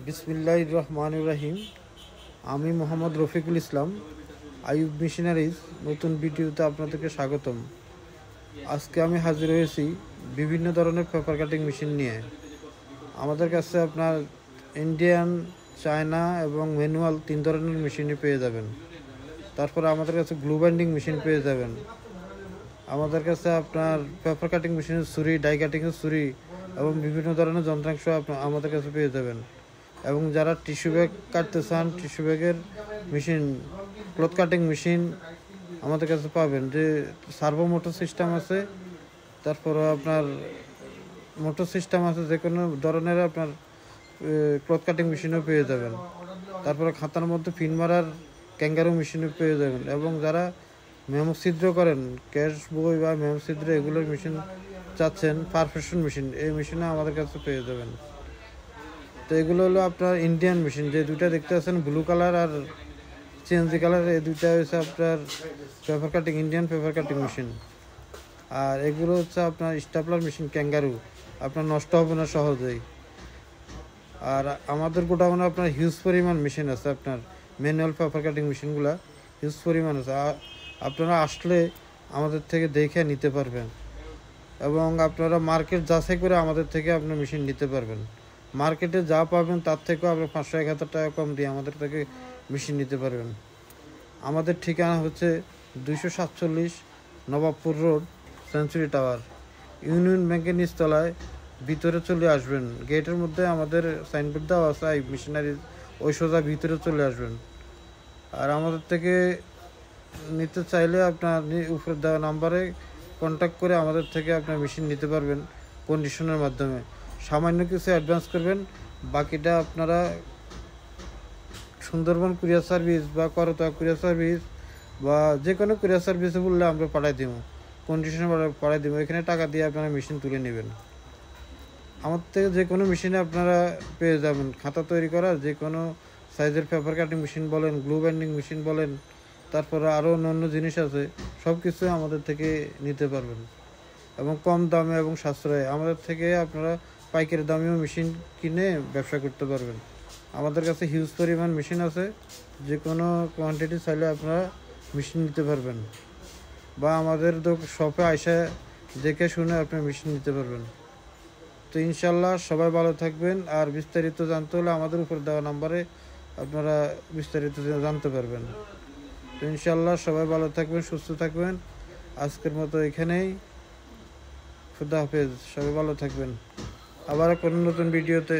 বিসমিল্লাহির রহমানির রহিম। আমি মোহাম্মদ রফিকুল ইসলাম, আইয়ুব মেশিনারিজ নতুন ভিডিওতে আপনাদেরকে স্বাগতম। আজকে আমি হাজির হয়েছি বিভিন্ন ধরনের পেপার কাটিং মেশিন নিয়ে। আমাদের কাছে আপনার ইন্ডিয়ান, চায়না এবং ম্যানুয়াল 3 ধরনের মেশিনই পেয়ে যাবেন। তারপর আমাদের কাছে গ্লু বাইন্ডিং মেশিন পেয়ে যাবেন। আমাদের কাছে আপনার পেপার কাটিং মেশিনের ছুরি, ডাই কাটিংয়ের ছুরি এবং বিভিন্ন ধরনের যন্ত্রাংশ আমাদের কাছে পেয়ে যাবেন। এবং যারা টিস্যু ব্যাগ কাটতে চান, টিস্যু ব্যাগের মেশিন, ক্লথ কাটিং মেশিন আমাদের কাছে পাবেন। যে সার্ভো মোটর সিস্টেম আছে, তারপর আপনার মোটর সিস্টেম আছে, যে কোনো ধরনের আপনার ক্লথ কাটিং মেশিনও পেয়ে যাবেন। তারপরে খাতার মধ্যে পিন মারার ক্যাঙ্গারু মেশিনও পেয়ে যাবেন। এবং যারা মেমো ছিদ্র করেন, ক্যাশ বই বা মেমো ছিদ্র এগুলোর মেশিন চাচ্ছেন, পারফেকশন মেশিন, এই মেশিনও আমাদের কাছে পেয়ে যাবেন। তো এগুলো হলো আপনার ইন্ডিয়ান মেশিন। যে দুইটা দেখতে পাচ্ছেন, ব্লু কালার আর চেঞ্জি কালার, এই দুইটা হচ্ছে আপনার paper cutting, Indian paper cutting machine. আর এগুলো হচ্ছে আপনার স্টাপলার মেশিন, ক্যাঙ্গারু, আপনার নষ্ট হবে না সহজেই। আর আমাদের গোডাউনে আপনার হিউজ পরিমাণ মেশিন আছে। আপনার ম্যানুয়াল পেপার কাটিং মেশিনগুলো হিউজ পরিমাণ আছে। আপনারা আসলে আমাদের থেকে দেখে নিতে পারবেন এবং আপনারা মার্কেট যাচাই করে আমাদের থেকে আপনার মেশিন নিতে পারবেন। মার্কেটে যা পাবেন তার থেকেও আপনি 500-1000 টাকা কম দিয়ে আমাদের থেকে মেশিন নিতে পারবেন। আমাদের ঠিকানা হচ্ছে 247 Nawabpur road, century tower, union ব্যাংকের নিচতলায়। ভিতরে চলে আসবেন, গেটের মধ্যে আমাদের সাইনবোর্ড দেওয়া আছে আইয়ুব মেশিনারিজ, ওই সোজা ভিতরে চলে আসবেন। আর আমাদের থেকে নিতে চাইলে আপনার উপরে দেওয়া নাম্বারে কন্ট্যাক্ট করে আমাদের থেকে আপনার মেশিন নিতে পারবেন কন্ডিশনের মাধ্যমে। সামান্য কিছু অ্যাডভান্স করবেন, বাকিটা আপনারা সুন্দরবন কুরিয়ার সার্ভিস বা করতোয়া কুরিয়ার সার্ভিস বা যে কোনো কুরিয়ার সার্ভিসে বললে আমরা পাঠাই দিব, কন্ডিশনে পাঠাই দিব। এখানে টাকা দিয়ে আপনারা মেশিন তুলে নেবেন। আমার থেকে যে কোনো মেশিনে আপনারা পেয়ে যাবেন। খাতা তৈরি করা যে কোনো সাইজের পেপার কাটিং মেশিন বলেন, গ্লু বাইন্ডিং মেশিন বলেন, তারপরে আরও অন্য জিনিস আছে, সব কিছু আমাদের থেকে নিতে পারবেন এবং কম দামে এবং সাশ্রয়ে। আমাদের থেকে আপনারা পাইকারি দামেও মেশিন কিনে ব্যবসা করতে পারবেন। আমাদের কাছে হিউজ পরিমাণ মেশিন আছে, যে কোনো কোয়ান্টিটি চাইলে আপনারা মেশিন নিতে পারবেন বা আমাদের শপে আইসা দেখে শুনে আপনি মেশিন নিতে পারবেন। তো ইনশাল্লাহ সবাই ভালো থাকবেন। আর বিস্তারিত জানতে হলে আমাদের উপর দেওয়া নাম্বারে আপনারা বিস্তারিত জানতে পারবেন। তো ইনশাল্লাহ সবাই ভালো থাকবেন, সুস্থ থাকবেন। আজকের মতো এখানেই, খুদা হাফেজ, সবাই ভালো থাকবেন। আবার কোনো নতুন ভিডিওতে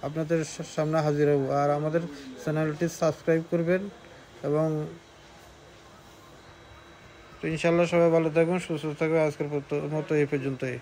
আপনাদের সামনে হাজির হব। আর আমাদের চ্যানেলটি সাবস্ক্রাইব করবেন এবং ইনশাল্লাহ সবাই ভালো থাকবেন, সুস্থ থাকবেন। আজকের মতো এই পর্যন্তই।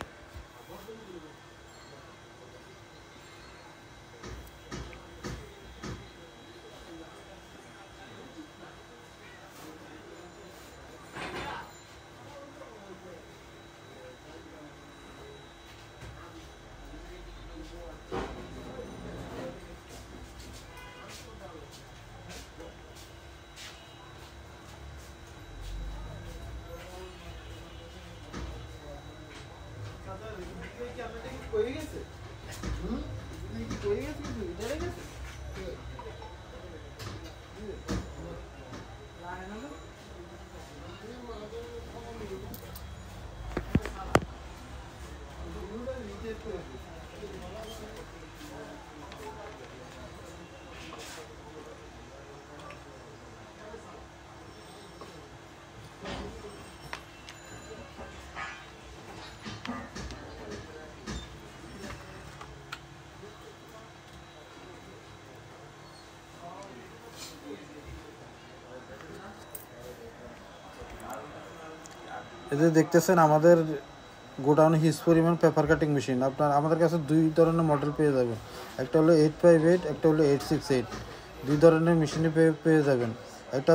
কই গেছে? কই গেছে? ধরে গেছে? এই যে দেখতেছেন আমাদের গোডাউনে হিউজ পরিমাণ পেপার কাটিং মেশিন। আপনার আমাদের কাছে 2 ধরনের মডেল পেয়ে যাবেন, একটা হলো 858, একটা হলো 868। 2 ধরনের মেশিনে পেয়ে যাবেন। একটা